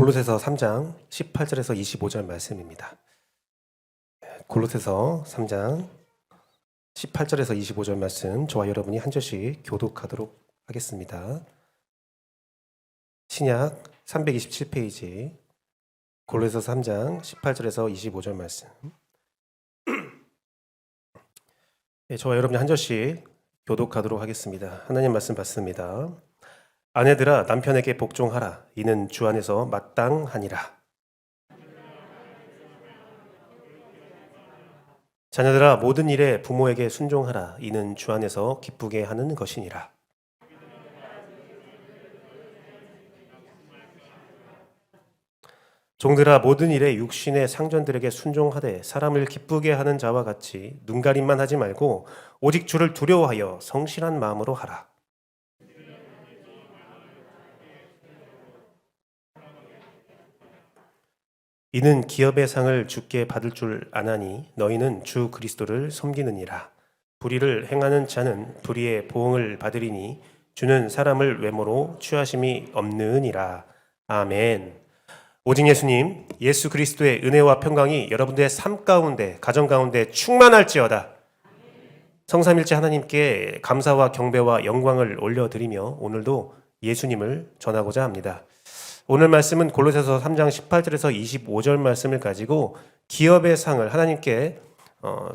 골로새서 3장 18절에서 25절 말씀입니다. 골로새서 3장 18절에서 25절 말씀, 저와 여러분이 한 절씩 교독하도록 하겠습니다. 신약 327페이지 골로새서 3장 18절에서 25절 말씀. 저와 여러분이 한 절씩 교독하도록 하겠습니다. 하나님 말씀 받습니다. 아내들아 남편에게 복종하라. 이는 주 안에서 마땅하니라. 자녀들아 모든 일에 부모에게 순종하라. 이는 주 안에서 기쁘게 하는 것이니라. 종들아 모든 일에 육신의 상전들에게 순종하되 사람을 기쁘게 하는 자와 같이 눈가림만 하지 말고 오직 주를 두려워하여 성실한 마음으로 하라. 이는 기업의 상을 주께 받을 줄 아나니 너희는 주 그리스도를 섬기느니라. 불의를 행하는 자는 불의의 보응을 받으리니 주는 사람을 외모로 취하심이 없느니라. 아멘. 오직 예수님, 예수 그리스도의 은혜와 평강이 여러분들의 삶 가운데, 가정 가운데 충만할지어다. 성삼일체 하나님께 감사와 경배와 영광을 올려드리며 오늘도 예수님을 전하고자 합니다. 오늘 말씀은 골로새서 3장 18절에서 25절 말씀을 가지고 기업의 상을 하나님께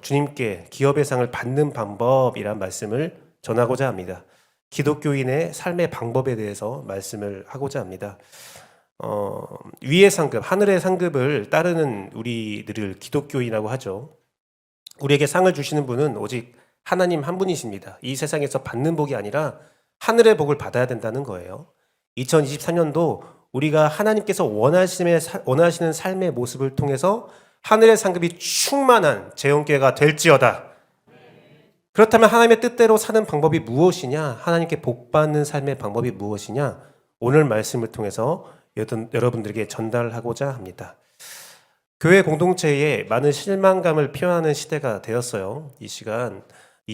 주님께 기업의 상을 받는 방법이란 말씀을 전하고자 합니다. 기독교인의 삶의 방법에 대해서 말씀을 하고자 합니다. 위의 상급, 하늘의 상급을 따르는 우리들을 기독교인이라고 하죠. 우리에게 상을 주시는 분은 오직 하나님 한 분이십니다. 이 세상에서 받는 복이 아니라 하늘의 복을 받아야 된다는 거예요. 2023년도 우리가 하나님께서 원하시는 삶의 모습을 통해서 하늘의 상급이 충만한 재혼계가 될지어다. 그렇다면 하나님의 뜻대로 사는 방법이 무엇이냐? 하나님께 복받는 삶의 방법이 무엇이냐? 오늘 말씀을 통해서 여러분들에게 전달하고자 합니다. 교회 공동체에 많은 실망감을 표현하는 시대가 되었어요. 이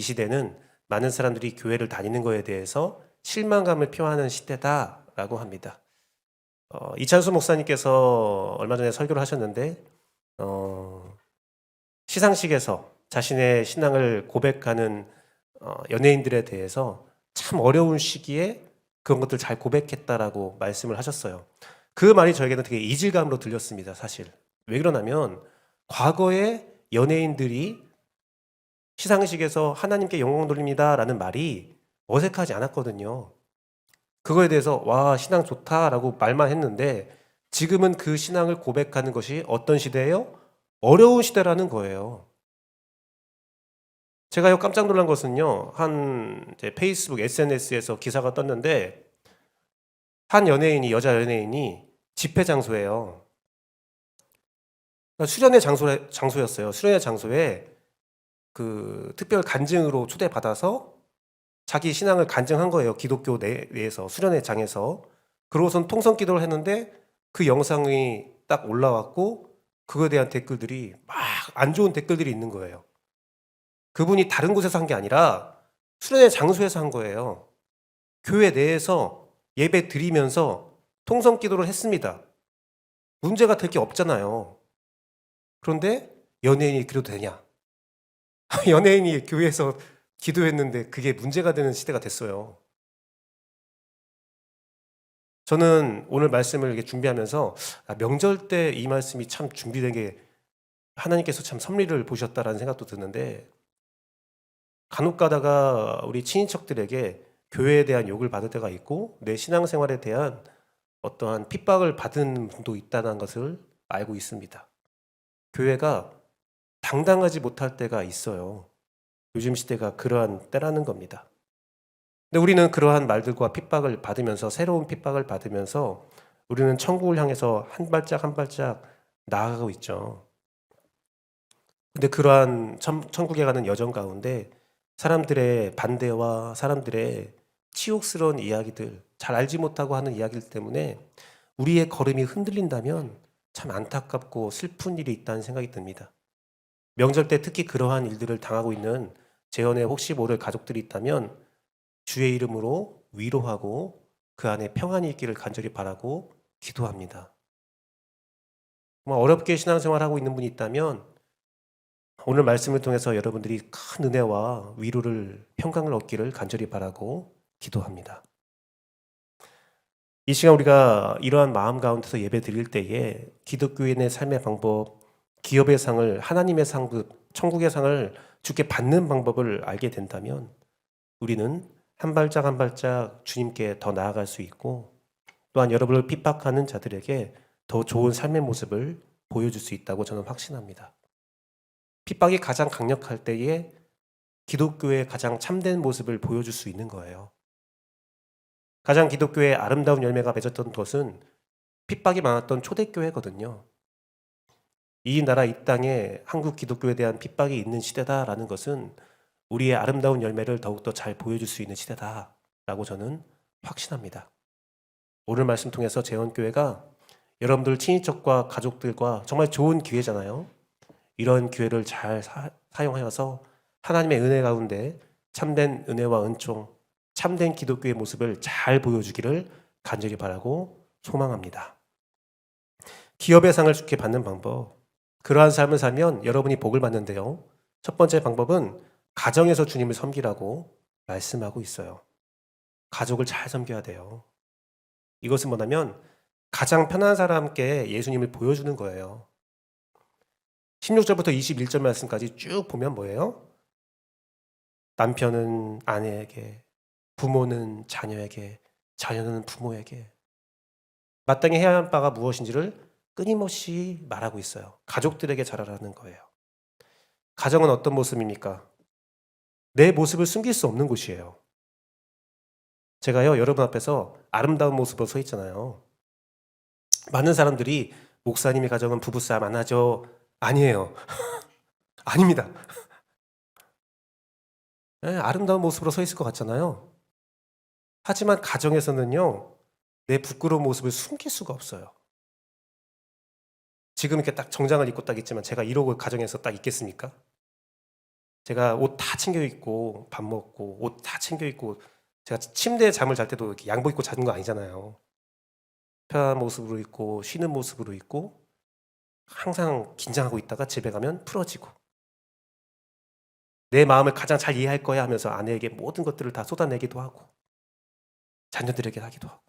시대는 많은 사람들이 교회를 다니는 것에 대해서 실망감을 표현하는 시대다라고 합니다. 이찬수 목사님께서 얼마 전에 설교를 하셨는데 시상식에서 자신의 신앙을 고백하는 연예인들에 대해서 참 어려운 시기에 그런 것들 잘 고백했다라고 말씀을 하셨어요. 그 말이 저에게는 되게 이질감으로 들렸습니다. 사실 왜 그러냐면 과거에 연예인들이 시상식에서 하나님께 영광 돌립니다라는 말이 어색하지 않았거든요. 그거에 대해서 와 신앙 좋다라고 말만 했는데 지금은 그 신앙을 고백하는 것이 어떤 시대예요? 어려운 시대라는 거예요. 제가 깜짝 놀란 것은요. 한 페이스북 SNS에서 기사가 떴는데 한 여자 연예인이 집회 장소예요. 수련회 장소였어요. 수련회 장소에 그 특별 간증으로 초대받아서 자기 신앙을 간증한 거예요. 기독교 내에서 수련회장에서. 그러고선 통성 기도를 했는데 그 영상이 딱 올라왔고 그거에 대한 댓글들이 막 안 좋은 댓글들이 있는 거예요. 그분이 다른 곳에서 한 게 아니라 수련회 장소에서 한 거예요. 교회 내에서 예배 드리면서 통성 기도를 했습니다. 문제가 될 게 없잖아요. 그런데 연예인이 그래도 되냐? 연예인이 교회에서 기도했는데 그게 문제가 되는 시대가 됐어요. 저는 오늘 말씀을 이렇게 준비하면서 명절 때 이 말씀이 참 준비된 게 하나님께서 참 섭리를 보셨다라는 생각도 드는데 간혹 가다가 우리 친인척들에게 교회에 대한 욕을 받을 때가 있고 내 신앙생활에 대한 어떠한 핍박을 받은 분도 있다는 것을 알고 있습니다. 교회가 당당하지 못할 때가 있어요. 요즘 시대가 그러한 때라는 겁니다. 근데 우리는 그러한 말들과 핍박을 받으면서 새로운 핍박을 받으면서 우리는 천국을 향해서 한 발짝 한 발짝 나아가고 있죠. 근데 그러한 천국에 가는 여정 가운데 사람들의 반대와 사람들의 치욕스러운 이야기들, 잘 알지 못하고 하는 이야기들 때문에 우리의 걸음이 흔들린다면 참 안타깝고 슬픈 일이 있다는 생각이 듭니다. 명절 때 특히 그러한 일들을 당하고 있는 재혼에 혹시 모를 가족들이 있다면 주의 이름으로 위로하고 그 안에 평안이 있기를 간절히 바라고 기도합니다. 정말 어렵게 신앙생활하고 있는 분이 있다면 오늘 말씀을 통해서 여러분들이 큰 은혜와 위로를 평강을 얻기를 간절히 바라고 기도합니다. 이 시간 우리가 이러한 마음 가운데서 예배 드릴 때에 기독교인의 삶의 방법, 기업의 상을 하나님의 상급, 천국의 상을 주께 받는 방법을 알게 된다면 우리는 한 발짝 한 발짝 주님께 더 나아갈 수 있고 또한 여러분을 핍박하는 자들에게 더 좋은 삶의 모습을 보여줄 수 있다고 저는 확신합니다. 핍박이 가장 강력할 때에 기독교의 가장 참된 모습을 보여줄 수 있는 거예요. 가장 기독교의 아름다운 열매가 맺었던 것은 핍박이 많았던 초대교회거든요. 이 나라 이 땅에 한국 기독교에 대한 핍박이 있는 시대다라는 것은 우리의 아름다운 열매를 더욱더 잘 보여줄 수 있는 시대다라고 저는 확신합니다. 오늘 말씀 통해서 재원교회가 여러분들 친인척과 가족들과 정말 좋은 기회잖아요. 이런 기회를 잘 사용하여서 하나님의 은혜 가운데 참된 은혜와 은총, 참된 기독교의 모습을 잘 보여주기를 간절히 바라고 소망합니다. 기업의 상을 주께 받는 방법, 그러한 삶을 살면 여러분이 복을 받는데요. 첫 번째 방법은 가정에서 주님을 섬기라고 말씀하고 있어요. 가족을 잘 섬겨야 돼요. 이것은 뭐냐면 가장 편한 사람께 예수님을 보여주는 거예요. 16절부터 21절 말씀까지 쭉 보면 뭐예요? 남편은 아내에게, 부모는 자녀에게, 자녀는 부모에게 마땅히 해야 할 바가 무엇인지를 끊임없이 말하고 있어요. 가족들에게 잘하라는 거예요. 가정은 어떤 모습입니까? 내 모습을 숨길 수 없는 곳이에요. 제가요, 여러분 앞에서 아름다운 모습으로 서 있잖아요. 많은 사람들이 목사님의 가정은 부부싸움 안 하죠. 아니에요. 아닙니다. 네, 아름다운 모습으로 서 있을 것 같잖아요. 하지만 가정에서는요, 내 부끄러운 모습을 숨길 수가 없어요. 지금 이렇게 딱 정장을 입고 딱 있지만 제가 이러고 가정에서 딱 있겠습니까? 제가 옷 다 챙겨 입고 밥 먹고 옷 다 챙겨 입고 제가 침대에 잠을 잘 때도 이렇게 양복 입고 자는 거 아니잖아요. 편한 모습으로 있고 쉬는 모습으로 있고 항상 긴장하고 있다가 집에 가면 풀어지고 내 마음을 가장 잘 이해할 거야 하면서 아내에게 모든 것들을 다 쏟아내기도 하고 자녀들에게 하기도 하고.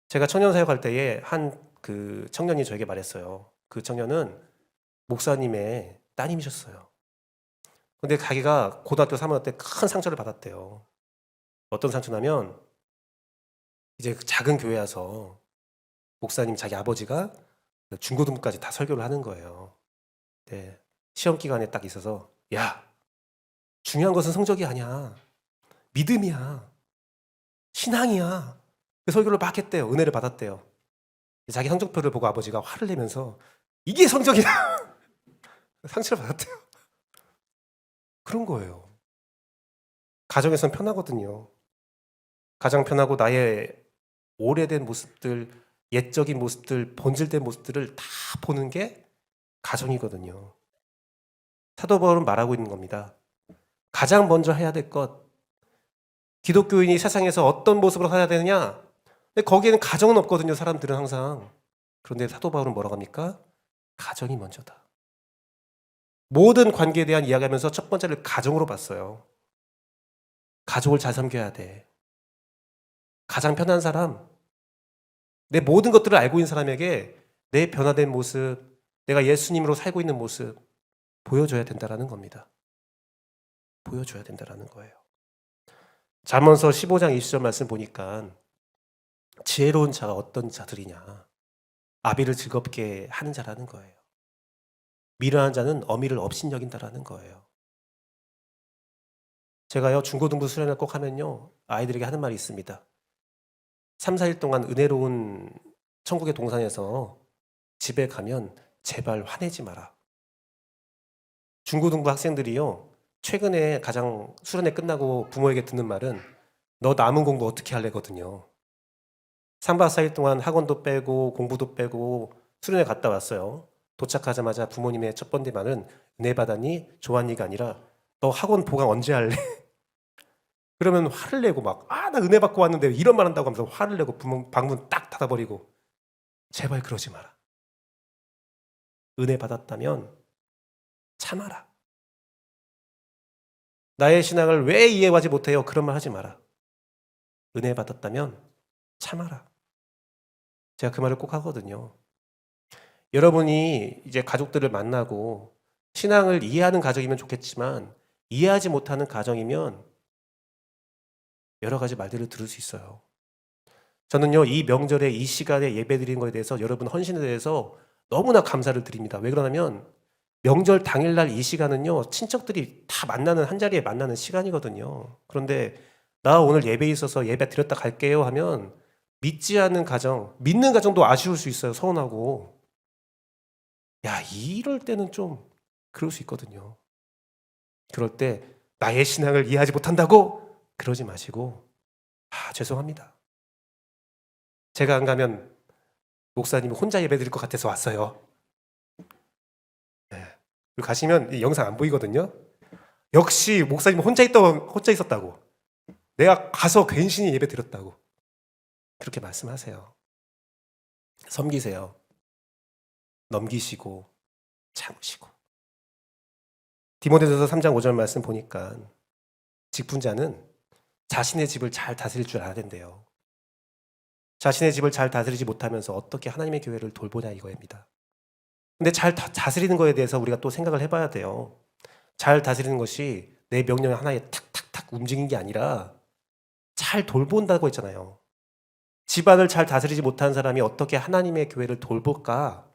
제가 청년 사역할 때에 한 그 청년이 저에게 말했어요. 그 청년은 목사님의 따님이셨어요. 근데 자기가 고등학교 3학년 때 큰 상처를 받았대요. 어떤 상처냐면 이제 작은 교회 와서 목사님 자기 아버지가 중고등부까지 다 설교를 하는 거예요. 네. 시험 기간에 딱 있어서 야, 중요한 것은 성적이 아니야. 믿음이야. 신앙이야. 그 설교를 막 했대요. 은혜를 받았대요. 자기 성적표를 보고 아버지가 화를 내면서 이게 성적이다. 상처를 받았대요. 그런 거예요. 가정에선 편하거든요. 가장 편하고 나의 오래된 모습들, 옛적인 모습들, 본질된 모습들을 다 보는 게 가정이거든요. 사도 바울은 말하고 있는 겁니다. 가장 먼저 해야 될 것, 기독교인이 세상에서 어떤 모습으로 살아야 되느냐? 근데 거기에는 가정은 없거든요, 사람들은 항상. 그런데 사도 바울은 뭐라고 합니까? 가정이 먼저다. 모든 관계에 대한 이야기하면서 첫 번째를 가정으로 봤어요. 가족을 잘 섬겨야 돼. 가장 편한 사람, 내 모든 것들을 알고 있는 사람에게 내 변화된 모습, 내가 예수님으로 살고 있는 모습 보여줘야 된다라는 겁니다. 보여줘야 된다라는 거예요. 잠언서 15장 20절 말씀 보니까 지혜로운 자가 어떤 자들이냐. 아비를 즐겁게 하는 자라는 거예요. 미련한 자는 어미를 업신여긴다라는 거예요. 제가요 중고등부 수련을 꼭 하면요 아이들에게 하는 말이 있습니다. 3, 4일 동안 은혜로운 천국의 동산에서 집에 가면 제발 화내지 마라. 중고등부 학생들이요 최근에 가장 수련회 끝나고 부모에게 듣는 말은 너 남은 공부 어떻게 할래거든요. 3박 4일 동안 학원도 빼고 공부도 빼고 수련회 갔다 왔어요. 도착하자마자 부모님의 첫 번째 말은 은혜 받았니? 좋았니가 아니라 너 학원 보강 언제 할래? 그러면 화를 내고 막 나 은혜 받고 왔는데 이런 말 한다고 하면서 화를 내고 방문 딱 닫아버리고 제발 그러지 마라. 은혜 받았다면 참아라. 나의 신앙을 왜 이해하지 못해요? 그런 말 하지 마라. 은혜 받았다면 참아라. 제가 그 말을 꼭 하거든요. 여러분이 이제 가족들을 만나고 신앙을 이해하는 가정이면 좋겠지만 이해하지 못하는 가정이면 여러 가지 말들을 들을 수 있어요. 저는요, 이 명절에 이 시간에 예배 드리는 거에 대해서 여러분 헌신에 대해서 너무나 감사를 드립니다. 왜 그러냐면 명절 당일날 이 시간은요, 친척들이 다 만나는, 한자리에 만나는 시간이거든요. 그런데 나 오늘 예배에 있어서 예배 드렸다 갈게요 하면 믿지 않는 가정, 믿는 가정도 아쉬울 수 있어요. 서운하고. 야, 이럴 때는 좀 그럴 수 있거든요. 그럴 때 나의 신앙을 이해하지 못한다고 그러지 마시고, 죄송합니다. 제가 안 가면 목사님이 혼자 예배 드릴 것 같아서 왔어요. 네. 그리고 가시면 이 영상 안 보이거든요. 역시 목사님 혼자 있었다고. 내가 가서 괜시히 예배 드렸다고. 그렇게 말씀하세요. 섬기세요. 넘기시고 참으시고. 디모데전서 3장 5절 말씀 보니까 직분자는 자신의 집을 잘 다스릴 줄 알아야 된대요. 자신의 집을 잘 다스리지 못하면서 어떻게 하나님의 교회를 돌보냐 이거입니다. 근데 잘 다스리는 거에 대해서 우리가 또 생각을 해봐야 돼요. 잘 다스리는 것이 내 명령 하나에 탁탁탁 움직이는 게 아니라 잘 돌본다고 했잖아요. 집안을 잘 다스리지 못한 사람이 어떻게 하나님의 교회를 돌볼까?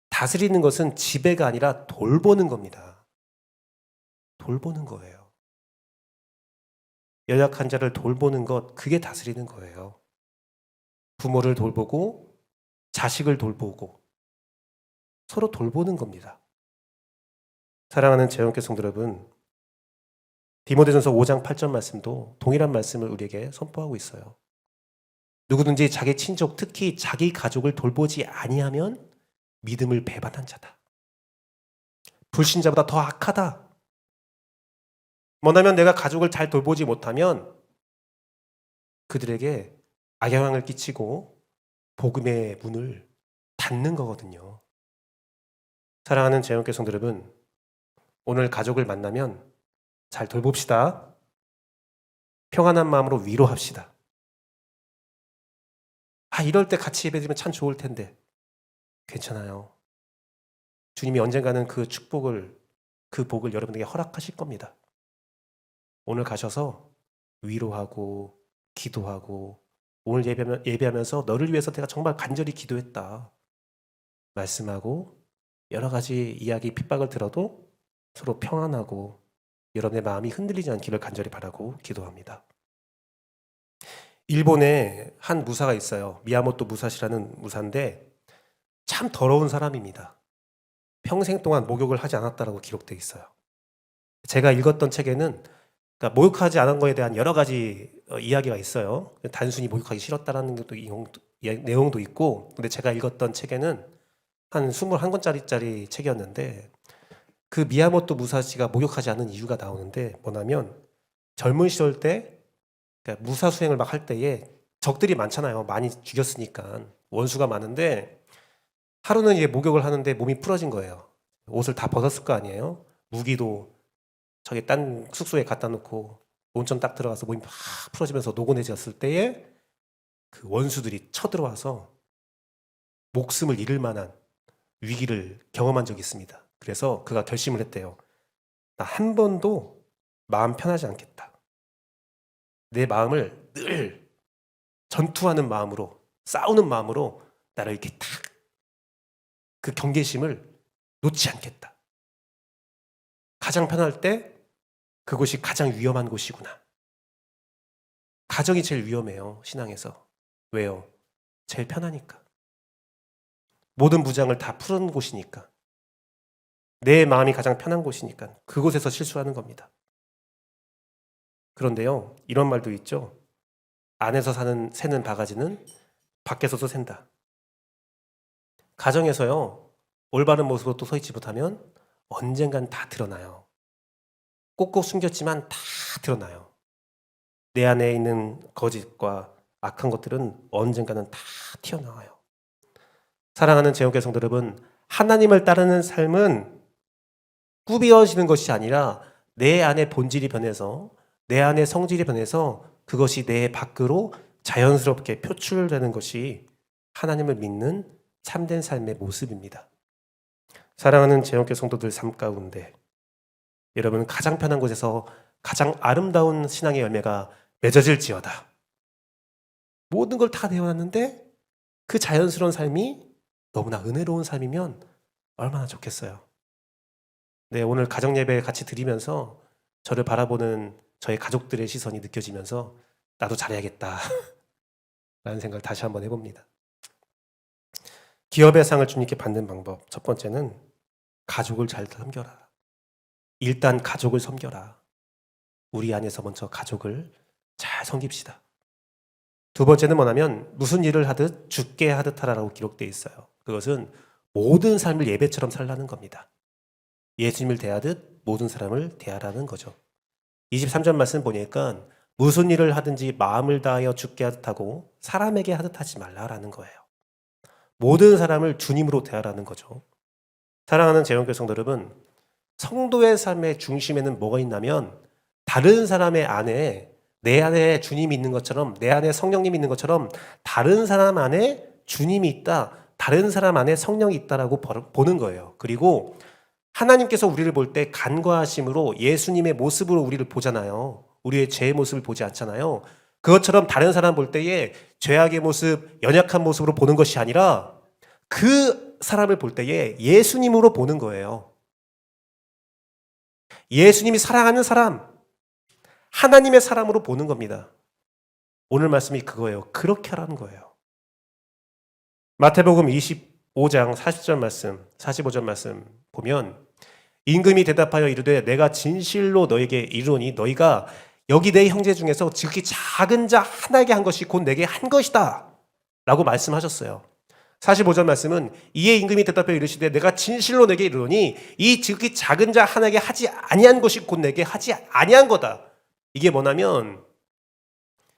다스리는 것은 지배가 아니라 돌보는 겁니다. 돌보는 거예요. 연약한 자를 돌보는 것, 그게 다스리는 거예요. 부모를 돌보고 자식을 돌보고 서로 돌보는 겁니다. 사랑하는 재원교 성도 여러분, 디모데전서 5장 8절 말씀도 동일한 말씀을 우리에게 선포하고 있어요. 누구든지 자기 친족, 특히 자기 가족을 돌보지 아니하면 믿음을 배반한 자다. 불신자보다 더 악하다. 뭐냐면 내가 가족을 잘 돌보지 못하면 그들에게 악영향을 끼치고 복음의 문을 닫는 거거든요. 사랑하는 재원교 성도 여러분, 오늘 가족을 만나면 잘 돌봅시다. 평안한 마음으로 위로합시다. 이럴 때 같이 예배드리면 참 좋을 텐데. 괜찮아요. 주님이 언젠가는 그 축복을, 그 복을 여러분에게 허락하실 겁니다. 오늘 가셔서 위로하고 기도하고 오늘 예배하면서 너를 위해서 내가 정말 간절히 기도했다 말씀하고 여러 가지 이야기 핍박을 들어도 서로 평안하고 여러분의 마음이 흔들리지 않기를 간절히 바라고 기도합니다. 일본에 한 무사가 있어요. 미야모토 무사시라는 무사인데 참 더러운 사람입니다. 평생 동안 목욕을 하지 않았다라고 기록되어 있어요. 제가 읽었던 책에는 그러니까 목욕하지 않은 거에 대한 여러 가지 이야기가 있어요. 단순히 목욕하기 싫었다라는 것도 내용도 있고, 근데 제가 읽었던 책에는 한 21권짜리 책이었는데 그 미야모토 무사시가 목욕하지 않은 이유가 나오는데 뭐냐면 젊은 시절 때 그러니까 무사 수행을 막 할 때에 적들이 많잖아요. 많이 죽였으니까 원수가 많은데 하루는 이제 목욕을 하는데 몸이 풀어진 거예요. 옷을 다 벗었을 거 아니에요. 무기도 저기 딴 숙소에 갖다 놓고 온천 딱 들어가서 몸이 막 풀어지면서 노곤해졌을 때에 그 원수들이 쳐들어와서 목숨을 잃을 만한 위기를 경험한 적이 있습니다. 그래서 그가 결심을 했대요. 나 한 번도 마음 편하지 않겠다. 내 마음을 늘 전투하는 마음으로, 싸우는 마음으로 나를 이렇게 탁 그 경계심을 놓지 않겠다. 가장 편할 때 그곳이 가장 위험한 곳이구나. 가정이 제일 위험해요, 신앙에서. 왜요? 제일 편하니까. 모든 무장을 다 푸는 곳이니까. 내 마음이 가장 편한 곳이니까 그곳에서 실수하는 겁니다. 그런데요, 이런 말도 있죠. 안에서 새는 바가지는 밖에서도 샌다. 가정에서요, 올바른 모습으로 또 서 있지 못하면 언젠간 다 드러나요. 꼭꼭 숨겼지만 다 드러나요. 내 안에 있는 거짓과 악한 것들은 언젠가는 다 튀어나와요. 사랑하는 재혼교 성도 여러분, 하나님을 따르는 삶은 꾸며지는 것이 아니라 내 안의 본질이 변해서, 내 안의 성질이 변해서 그것이 내 밖으로 자연스럽게 표출되는 것이 하나님을 믿는 참된 삶의 모습입니다. 사랑하는 재혼교 성도들 삶 가운데 여러분, 가장 편한 곳에서 가장 아름다운 신앙의 열매가 맺어질지어다. 모든 걸 다 내어놨는데 그 자연스러운 삶이 너무나 은혜로운 삶이면 얼마나 좋겠어요. 네, 오늘 가정 예배 같이 드리면서 저를 바라보는 저의 가족들의 시선이 느껴지면서 나도 잘해야겠다 라는 생각을 다시 한번 해봅니다. 기업의 상을 주님께 받는 방법, 첫 번째는 가족을 잘 섬겨라. 일단 가족을 섬겨라. 우리 안에서 먼저 가족을 잘 섬깁시다. 두 번째는 뭐냐면 무슨 일을 하듯 주께 하듯 하라라고 기록되어 있어요. 그것은 모든 삶을 예배처럼 살라는 겁니다. 예수님을 대하듯 모든 사람을 대하라는 거죠. 23절 말씀 보니까 무슨 일을 하든지 마음을 다하여 주께 하듯 하고 사람에게 하듯 하지 말라라는 거예요. 모든 사람을 주님으로 대하라는 거죠. 사랑하는 재혼교 성도 여러분, 성도의 삶의 중심에는 뭐가 있냐면 다른 사람의 안에 내 안에 주님이 있는 것처럼, 내 안에 성령님이 있는 것처럼 다른 사람 안에 주님이 있다, 다른 사람 안에 성령이 있다라고 보는 거예요. 그리고 하나님께서 우리를 볼 때 간과하심으로 예수님의 모습으로 우리를 보잖아요. 우리의 죄의 모습을 보지 않잖아요. 그것처럼 다른 사람 볼 때에 죄악의 모습, 연약한 모습으로 보는 것이 아니라 그 사람을 볼 때에 예수님으로 보는 거예요. 예수님이 사랑하는 사람, 하나님의 사람으로 보는 겁니다. 오늘 말씀이 그거예요. 그렇게 하라는 거예요. 마태복음 25장 40절 말씀, 45절 말씀 보면 임금이 대답하여 이르되 내가 진실로 너에게 이르노니 너희가 여기 내 형제 중에서 지극히 작은 자 하나에게 한 것이 곧 내게 한 것이다 라고 말씀하셨어요. 45절 말씀은 이에 임금이 대답하여 이르시되 내가 진실로 내게 이르노니 이 지극히 작은 자 하나에게 하지 아니한 것이 곧 내게 하지 아니한 거다. 이게 뭐냐면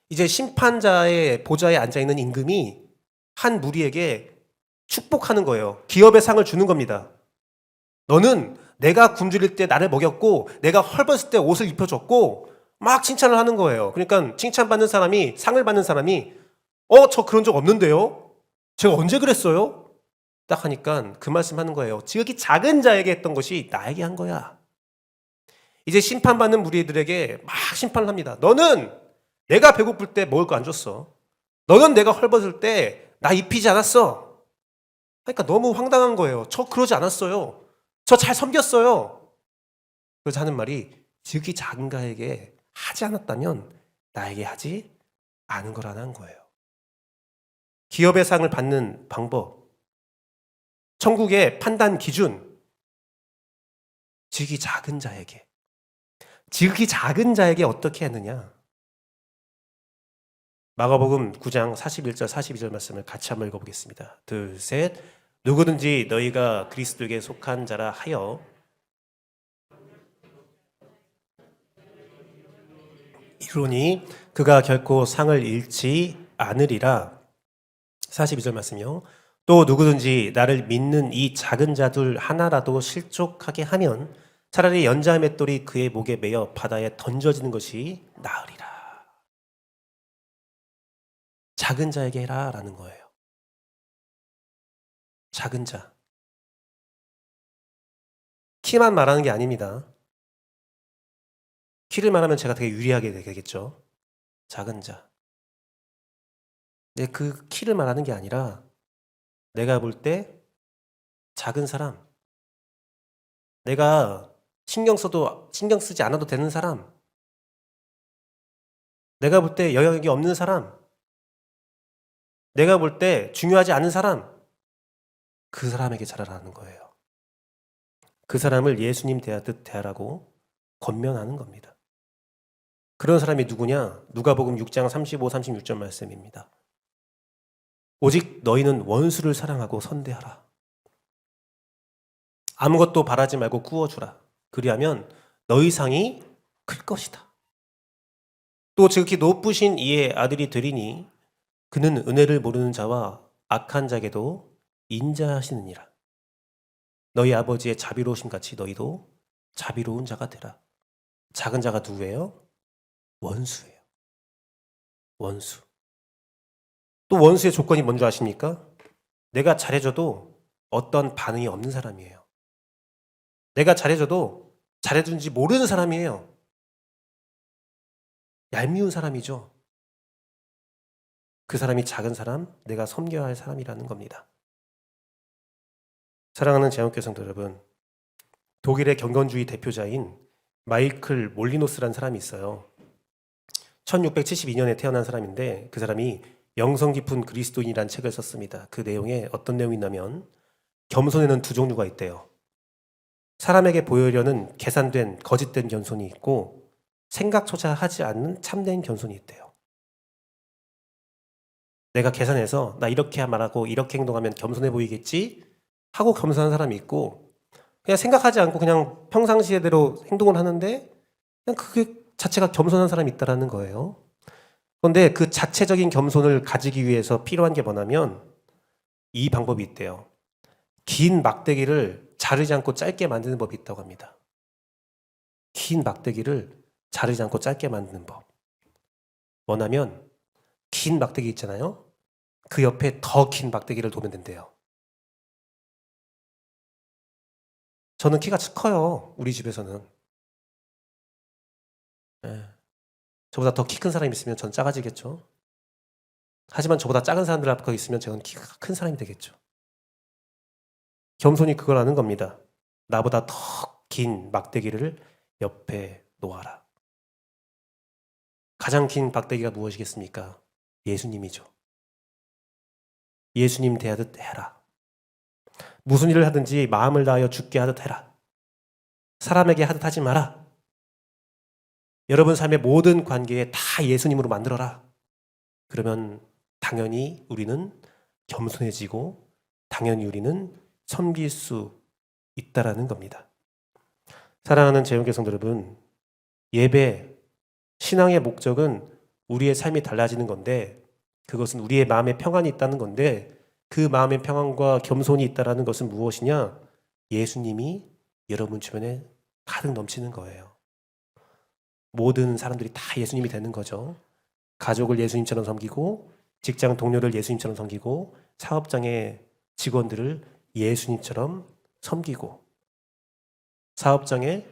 이제 심판자의 보좌에 앉아있는 임금이 한 무리에게 축복하는 거예요. 기업의 상을 주는 겁니다. 너는 내가 굶주릴 때 나를 먹였고 내가 헐벗을 때 옷을 입혀줬고 막 칭찬을 하는 거예요. 그러니까 칭찬받는 사람이, 상을 받는 사람이 저 그런 적 없는데요? 제가 언제 그랬어요? 딱 하니까 그 말씀하는 거예요. 지극히 작은 자에게 했던 것이 나에게 한 거야. 이제 심판받는 무리들에게 막 심판을 합니다. 너는 내가 배고플 때 먹을 거 안 줬어. 너는 내가 헐벗을 때 나 입히지 않았어. 그러니까 너무 황당한 거예요. 저 그러지 않았어요. 저 잘 섬겼어요. 그래서 하는 말이 지극히 작은 자에게 하지 않았다면 나에게 하지 않은 거라는 거예요. 기업의 상을 받는 방법, 천국의 판단 기준, 지극히 작은 자에게. 지극히 작은 자에게 어떻게 했느냐? 마가복음 9장 41절 42절 말씀을 같이 한번 읽어보겠습니다. 둘, 셋. 누구든지 너희가 그리스도에게 속한 자라 하여 이르노니 그가 결코 상을 잃지 않으리라. 42절 말씀이요. 또 누구든지 나를 믿는 이 작은 자들 하나라도 실족하게 하면 차라리 연자 맷돌이 그의 목에 매여 바다에 던져지는 것이 나으리라. 작은 자에게 해라 라는 거예요. 작은 자. 키만 말하는 게 아닙니다. 키를 말하면 제가 되게 유리하게 되겠죠. 작은 자. 근데 그 키를 말하는 게 아니라 내가 볼 때 작은 사람, 내가 신경 쓰지 않아도 되는 사람, 내가 볼 때 영향력이 없는 사람, 내가 볼 때 중요하지 않은 사람, 그 사람에게 잘하라는 거예요. 그 사람을 예수님 대하듯 대하라고 권면하는 겁니다. 그런 사람이 누구냐? 누가복음 6장 35, 36절 말씀입니다. 오직 너희는 원수를 사랑하고 선대하라. 아무것도 바라지 말고 구워주라. 그리하면 너희 상이 클 것이다. 또 지극히 높으신 이의 아들이 되리니 그는 은혜를 모르는 자와 악한 자에게도 인자하시느니라. 너희 아버지의 자비로우심 같이 너희도 자비로운 자가 되라. 작은 자가 누구예요? 원수예요. 원수. 또 원수의 조건이 뭔지 아십니까? 내가 잘해줘도 어떤 반응이 없는 사람이에요. 내가 잘해줘도 잘해준지 모르는 사람이에요. 얄미운 사람이죠. 그 사람이 작은 사람, 내가 섬겨야 할 사람이라는 겁니다. 사랑하는 제왕교성도 여러분, 독일의 경건주의 대표자인 마이클 몰리노스라는 사람이 있어요. 1672년에 태어난 사람인데 그 사람이 영성 깊은 그리스도인이라는 책을 썼습니다. 그 내용에 어떤 내용이 있냐면 겸손에는 두 종류가 있대요. 사람에게 보이려는 계산된 거짓된 겸손이 있고 생각조차 하지 않는 참된 겸손이 있대요. 내가 계산해서 나 이렇게 말하고 이렇게 행동하면 겸손해 보이겠지 하고 겸손한 사람이 있고 그냥 생각하지 않고 그냥 평상시에대로 행동을 하는데 그냥 그게 자체가 겸손한 사람이 있다라는 거예요. 그런데 그 자체적인 겸손을 가지기 위해서 필요한 게 뭐냐면 이 방법이 있대요. 긴 막대기를 자르지 않고 짧게 만드는 법이 있다고 합니다. 긴 막대기를 자르지 않고 짧게 만드는 법. 뭐냐면 긴 막대기 있잖아요. 그 옆에 더 긴 막대기를 놓으면 된대요. 저는 키가 커요. 우리 집에서는. 네. 저보다 더 키 큰 사람이 있으면 전 작아지겠죠. 하지만 저보다 작은 사람들 앞에 있으면 저는 키가 큰 사람이 되겠죠. 겸손이 그걸 아는 겁니다. 나보다 더 긴 막대기를 옆에 놓아라. 가장 긴 막대기가 무엇이겠습니까? 예수님이죠. 예수님 대하듯 해라. 무슨 일을 하든지 마음을 다하여 주께 하듯 해라. 사람에게 하듯 하지 마라. 여러분 삶의 모든 관계에 다 예수님으로 만들어라. 그러면 당연히 우리는 겸손해지고 당연히 우리는 섬길 수 있다라는 겁니다. 사랑하는 재용교성 여러분, 예배, 신앙의 목적은 우리의 삶이 달라지는 건데 그것은 우리의 마음에 평안이 있다는 건데 그 마음의 평안과 겸손이 있다는 것은 무엇이냐? 예수님이 여러분 주변에 가득 넘치는 거예요. 모든 사람들이 다 예수님이 되는 거죠. 가족을 예수님처럼 섬기고 직장 동료를 예수님처럼 섬기고 사업장의 직원들을 예수님처럼 섬기고 사업장의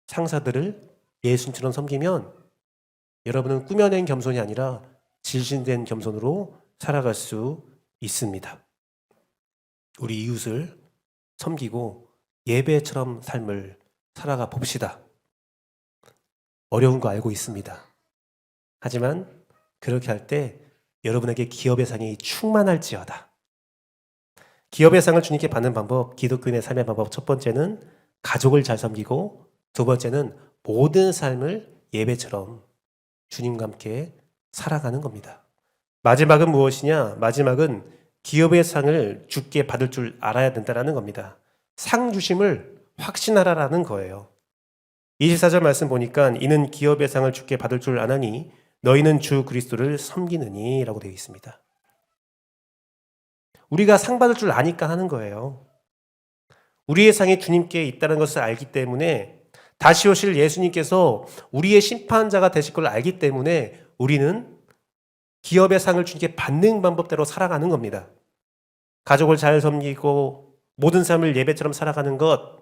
상사들을 예수님처럼 섬기면 여러분은 꾸며낸 겸손이 아니라 진실된 겸손으로 살아갈 수 있습니다. 우리 이웃을 섬기고 예배처럼 삶을 살아가 봅시다. 어려운 거 알고 있습니다. 하지만 그렇게 할 때 여러분에게 기업의 상이 충만할지어다. 기업의 상을 주님께 받는 방법, 기독교인의 삶의 방법 첫 번째는 가족을 잘 섬기고 두 번째는 모든 삶을 예배처럼 주님과 함께 살아가는 겁니다. 마지막은 무엇이냐? 마지막은 기업의 상을 주께 받을 줄 알아야 된다는 겁니다. 상 주심을 확신하라라는 거예요. 24절 말씀 보니까 이는 기업의 상을 주께 받을 줄 아나니 너희는 주 그리스도를 섬기느니 라고 되어 있습니다. 우리가 상 받을 줄 아니까 하는 거예요. 우리의 상이 주님께 있다는 것을 알기 때문에 다시 오실 예수님께서 우리의 심판자가 되실 걸 알기 때문에 우리는 기업의 상을 주님께 받는 방법대로 살아가는 겁니다. 가족을 잘 섬기고 모든 삶을 예배처럼 살아가는 것,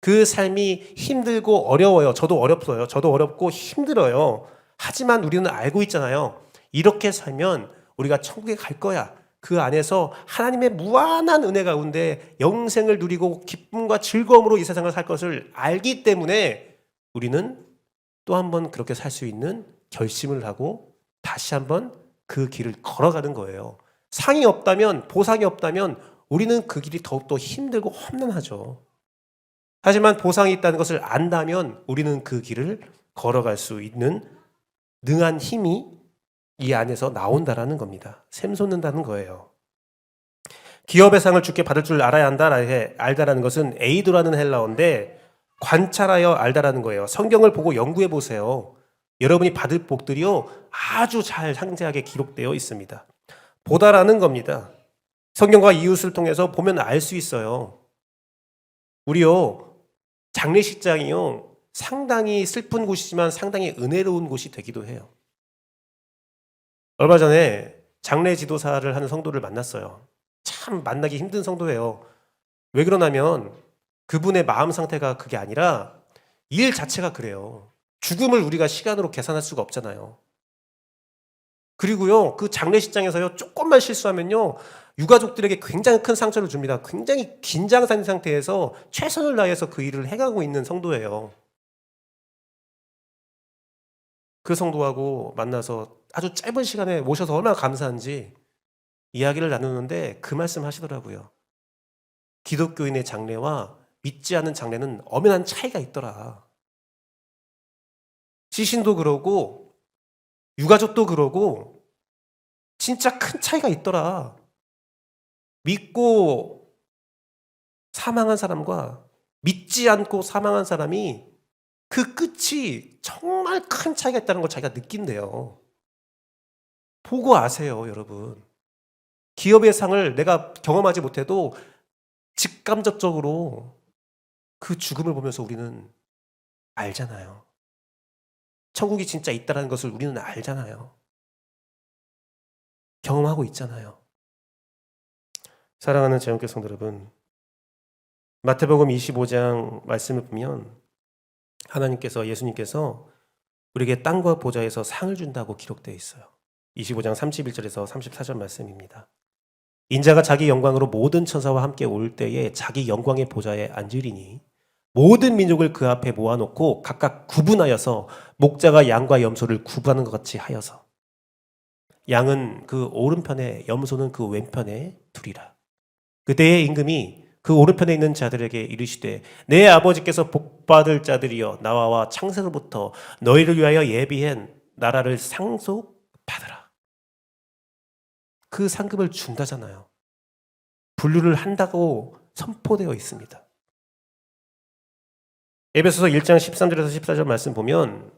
그 삶이 힘들고 어려워요. 저도 어렵어요. 저도 어렵고 힘들어요. 하지만 우리는 알고 있잖아요. 이렇게 살면 우리가 천국에 갈 거야. 그 안에서 하나님의 무한한 은혜 가운데 영생을 누리고 기쁨과 즐거움으로 이 세상을 살 것을 알기 때문에 우리는 또 한 번 그렇게 살 수 있는 결심을 하고 다시 한번 그 길을 걸어가는 거예요. 상이 없다면, 보상이 없다면 우리는 그 길이 더욱더 힘들고 험난하죠. 하지만 보상이 있다는 것을 안다면 우리는 그 길을 걸어갈 수 있는 능한 힘이 이 안에서 나온다라는 겁니다. 샘솟는다는 거예요. 기업의 상을 주께 받을 줄 알아야 한다, 알다라는 것은 에이도라는 헬라어인데 관찰하여 알다라는 거예요. 성경을 보고 연구해 보세요. 여러분이 받을 복들이요 아주 잘 상세하게 기록되어 있습니다. 보다라는 겁니다. 성경과 이웃을 통해서 보면 알 수 있어요. 우리요, 장례식장이요, 상당히 슬픈 곳이지만 상당히 은혜로운 곳이 되기도 해요. 얼마 전에 장례 지도사를 하는 성도를 만났어요. 참 만나기 힘든 성도예요. 왜 그러냐면 그분의 마음 상태가 그게 아니라 일 자체가 그래요. 죽음을 우리가 시간으로 계산할 수가 없잖아요. 그리고요, 그 장례식장에서요, 조금만 실수하면요, 유가족들에게 굉장히 큰 상처를 줍니다. 굉장히 긴장된 상태에서 최선을 다해서 그 일을 해가고 있는 성도예요. 그 성도하고 만나서 아주 짧은 시간에 모셔서 얼마나 감사한지 이야기를 나누는데 그 말씀 하시더라고요. 기독교인의 장례와 믿지 않는 장례는 엄연한 차이가 있더라. 시신도 그러고 유가족도 그러고 진짜 큰 차이가 있더라. 믿고 사망한 사람과 믿지 않고 사망한 사람이 그 끝이 정말 큰 차이가 있다는 걸 자기가 느낀대요. 보고 아세요, 여러분. 기업의 상을 내가 경험하지 못해도 직감적으로 그 죽음을 보면서 우리는 알잖아요. 천국이 진짜 있다는 것을 우리는 알잖아요. 경험하고 있잖아요. 사랑하는 재원교 성도 여러분, 마태복음 25장 말씀을 보면 하나님께서, 예수님께서 우리에게 땅과 보좌에서 상을 준다고 기록되어 있어요. 25장 31절에서 34절 말씀입니다. 인자가 자기 영광으로 모든 천사와 함께 올 때에 자기 영광의 보좌에 앉으리니 모든 민족을 그 앞에 모아놓고 각각 구분하여서 목자가 양과 염소를 구분하는 것 같이 하여서 양은 그 오른편에 염소는 그 왼편에 두리라. 그때의 임금이 그 오른편에 있는 자들에게 이르시되 내 아버지께서 복받을 자들이여 나와 창세로부터 너희를 위하여 예비한 나라를 상속받으라. 그 상급을 준다잖아요. 분류를 한다고 선포되어 있습니다. 에베소서 1장 13절에서 14절 말씀 보면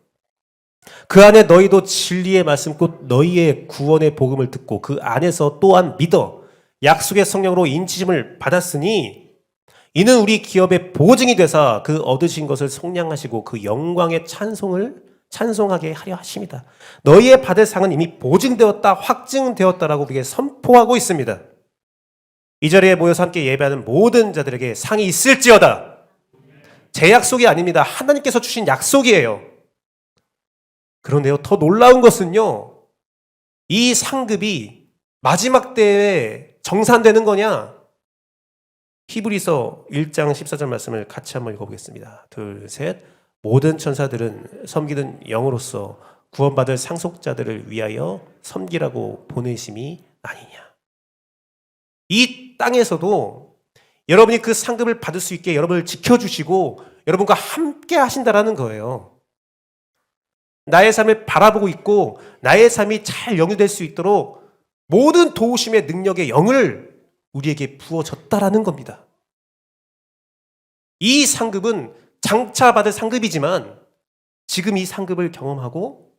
그 안에 너희도 진리의 말씀 곧 너희의 구원의 복음을 듣고 그 안에서 또한 믿어 약속의 성령으로 인치심을 받았으니 이는 우리 기업의 보증이 되사 그 얻으신 것을 속량하시고 그 영광의 찬송하게 하려 하십니다. 너희의 받을 상은 이미 보증되었다, 확증되었다라고 우리에게 선포하고 있습니다. 이 자리에 모여서 함께 예배하는 모든 자들에게 상이 있을지어다. 제 약속이 아닙니다. 하나님께서 주신 약속이에요. 그런데요, 더 놀라운 것은요, 이 상급이 마지막 때에 정산되는 거냐? 히브리서 1장 14절 말씀을 같이 한번 읽어보겠습니다. 둘, 셋. 모든 천사들은 섬기는 영으로서 구원받을 상속자들을 위하여 섬기라고 보내심이 아니냐. 이 땅에서도 여러분이 그 상급을 받을 수 있게 여러분을 지켜주시고 여러분과 함께 하신다라는 거예요. 나의 삶을 바라보고 있고 나의 삶이 잘 영유될 수 있도록 모든 도우심의 능력의 영을 우리에게 부어줬다라는 겁니다. 이 상급은 장차 받을 상급이지만 지금 이 상급을 경험하고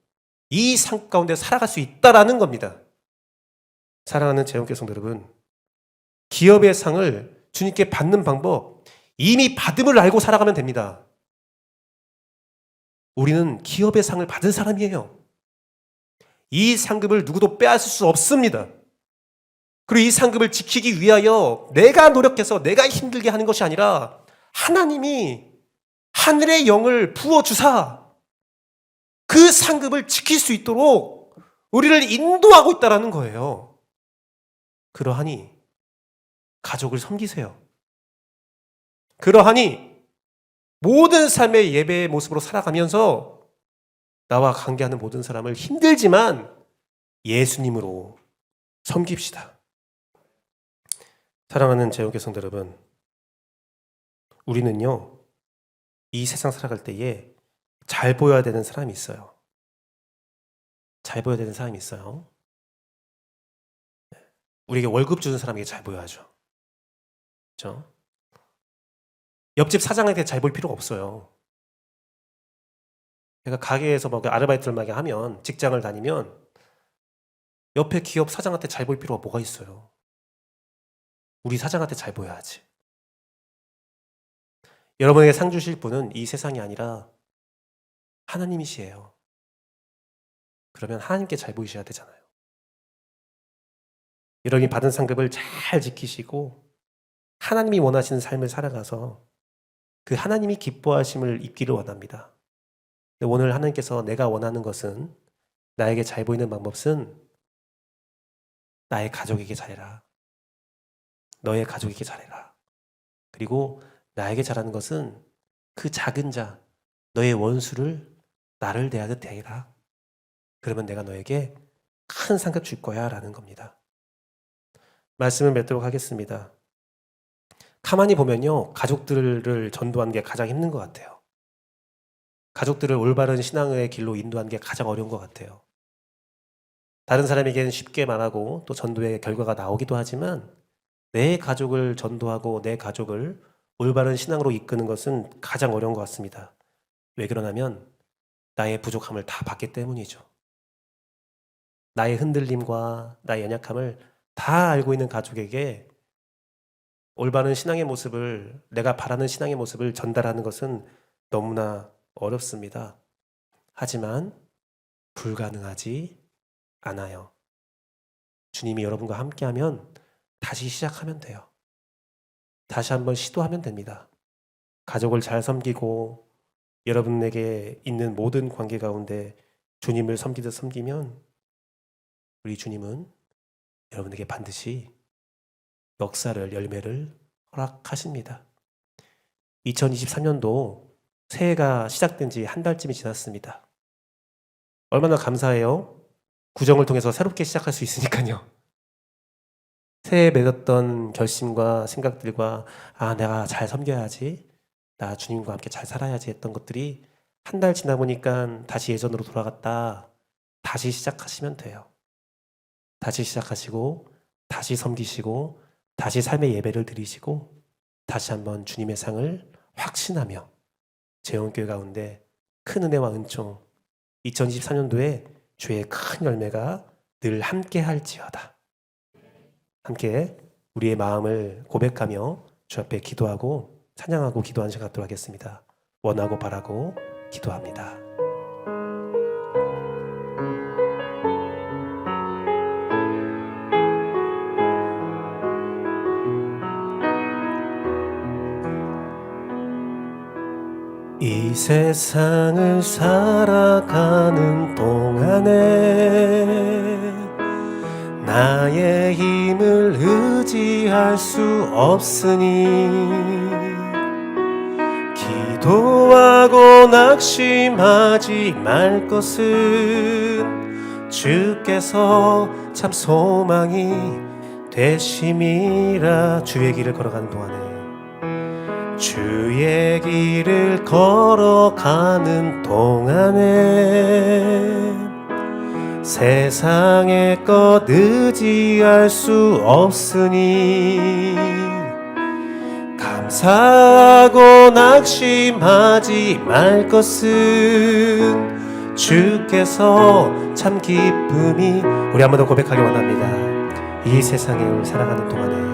이 상급 가운데 살아갈 수 있다라는 겁니다. 사랑하는 재원교 성도 여러분, 기업의 상을 주님께 받는 방법 이미 받음을 알고 살아가면 됩니다. 우리는 기업의 상을 받은 사람이에요. 이 상급을 누구도 빼앗을 수 없습니다. 그리고 이 상급을 지키기 위하여 내가 노력해서 내가 힘들게 하는 것이 아니라 하나님이 하늘의 영을 부어주사 그 상급을 지킬 수 있도록 우리를 인도하고 있다는 거예요. 그러하니 가족을 섬기세요. 그러하니 모든 삶의 예배의 모습으로 살아가면서 나와 관계하는 모든 사람을 힘들지만 예수님으로 섬깁시다. 사랑하는 재원교 성도 여러분, 우리는요, 이 세상 살아갈 때에 잘 보여야 되는 사람이 있어요. 잘 보여야 되는 사람이 있어요. 우리에게 월급 주는 사람에게 잘 보여야죠. 그렇죠? 옆집 사장한테 잘 보일 필요가 없어요. 그러니까 가게에서 뭐 아르바이트를 막 하면, 직장을 다니면 옆에 기업 사장한테 잘 보일 필요가 뭐가 있어요. 우리 사장한테 잘 보여야지. 여러분에게 상 주실 분은 이 세상이 아니라 하나님이시에요. 그러면 하나님께 잘 보이셔야 되잖아요. 여러분이 받은 상급을 잘 지키시고 하나님이 원하시는 삶을 살아가서 그 하나님이 기뻐하심을 입기를 원합니다. 오늘 하나님께서 내가 원하는 것은, 나에게 잘 보이는 방법은 나의 가족에게 잘해라. 너의 가족에게 잘해라. 그리고 나에게 잘하는 것은 그 작은 자, 너의 원수를 나를 대하듯 대해라. 그러면 내가 너에게 큰 상급 줄 거야 라는 겁니다. 말씀을 맺도록 하겠습니다. 가만히 보면요, 가족들을 전도하는 게 가장 힘든 것 같아요. 가족들을 올바른 신앙의 길로 인도하는 게 가장 어려운 것 같아요. 다른 사람에게는 쉽게 말하고 또 전도의 결과가 나오기도 하지만 내 가족을 전도하고 내 가족을 올바른 신앙으로 이끄는 것은 가장 어려운 것 같습니다. 왜 그러냐면 나의 부족함을 다 봤기 때문이죠. 나의 흔들림과 나의 연약함을 다 알고 있는 가족에게 올바른 신앙의 모습을, 내가 바라는 신앙의 모습을 전달하는 것은 너무나 어렵습니다. 하지만 불가능하지 않아요. 주님이 여러분과 함께하면 다시 시작하면 돼요. 다시 한번 시도하면 됩니다. 가족을 잘 섬기고 여러분에게 있는 모든 관계 가운데 주님을 섬기듯 섬기면 우리 주님은 여러분에게 반드시 역사를, 열매를 허락하십니다. 2023년도 새해가 시작된 지 한 달쯤이 지났습니다. 얼마나 감사해요. 구정을 통해서 새롭게 시작할 수 있으니까요. 새해에 맺었던 결심과 생각들과 내가 잘 섬겨야지, 나 주님과 함께 잘 살아야지 했던 것들이 한 달 지나 보니까 다시 예전으로 돌아갔다. 다시 시작하시면 돼요. 다시 시작하시고 다시 섬기시고 다시 삶의 예배를 드리시고 다시 한번 주님의 상을 확신하며 재원교회 가운데 큰 은혜와 은총, 2024년도에 주의 큰 열매가 늘 함께 할지어다. 함께 우리의 마음을 고백하며 주 앞에 기도하고 찬양하고 기도하는 시간 갖도록 하겠습니다. 원하고 바라고 기도합니다. 이 세상을 살아가는 동안에 나의 힘을 의지할 수 없으니 기도하고 낙심하지 말 것은 주께서 참 소망이 되심이라. 주의 길을 걸어가는 동안에, 주의 길을 걸어가는 동안에 세상의 것 의지할 수 없으니 감사하고 낙심하지 말 것은 주께서 참 기쁨이. 우리 한 번 더 고백하기 원합니다. 이 세상을 살아가는 동안에,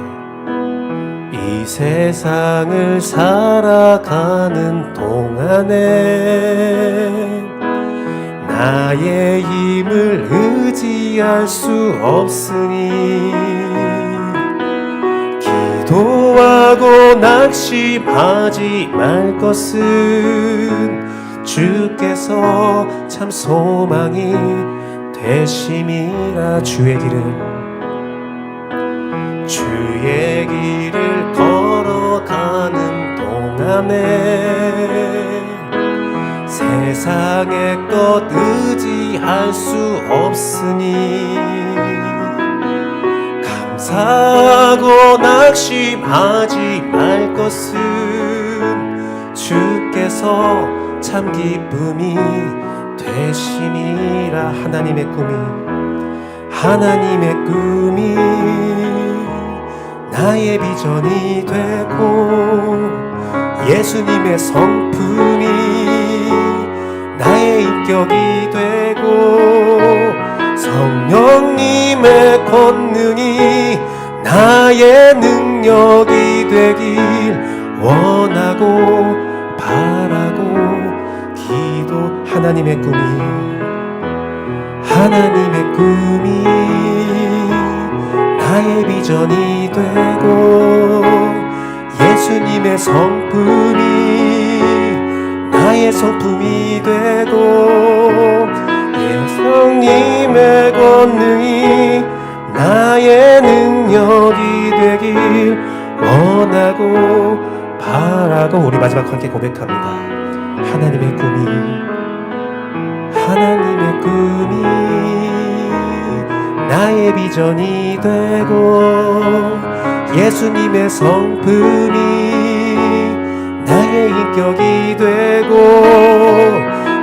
이 세상을 살아가는 동안에 나의 힘을 의지할 수 없으니 기도하고 낙심하지 말 것은 주께서 참 소망이 되심이라. 주의 길을 걸어가는 동안에 세상의 것 의지할 수 없으니 감사하고 낙심하지 말 것은 주께서 참 기쁨이 되심이라. 하나님의 꿈이 나의 비전이 되고 예수님의 성품이 나의 인격이 되고 성령님의 권능이 나의 능력이 능력이 되길 원하고 바라고 기도. 하나님의 꿈이 나의 비전이 되고 예수님의 성품이 나의 성품이 되고 예수님의 권능이 나의 능력이 되길 원하고 바라고. 우리 마지막 함께 고백합니다. 하나님의 꿈이 나의 비전이 되고 예수님의 성품이 나의 인격이 되고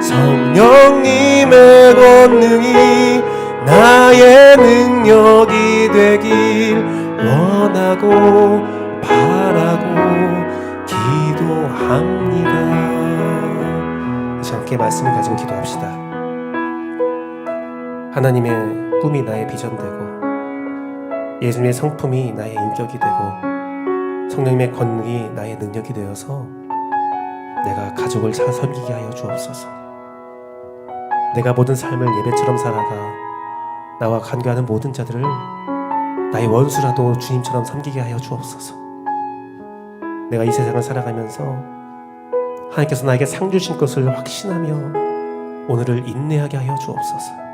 성령님의 권능이 나의 능력이 되길 원하고 바라고 기도합니다. 이제 함께 말씀을 가지고 기도합시다. 하나님의 꿈이 나의 비전 되고 예수님의 성품이 나의 인격이 되고 성령님의 권능이 나의 능력이 되어서 내가 가족을 잘 섬기게 하여 주옵소서. 내가 모든 삶을 예배처럼 살아가 나와 관계하는 모든 자들을 나의 원수라도 주님처럼 섬기게 하여 주옵소서. 내가 이 세상을 살아가면서 하나님께서 나에게 상 주신 것을 확신하며 오늘을 인내하게 하여 주옵소서.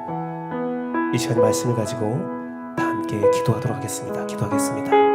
이 시간 말씀을 가지고 다 함께 기도하도록 하겠습니다. 기도하겠습니다.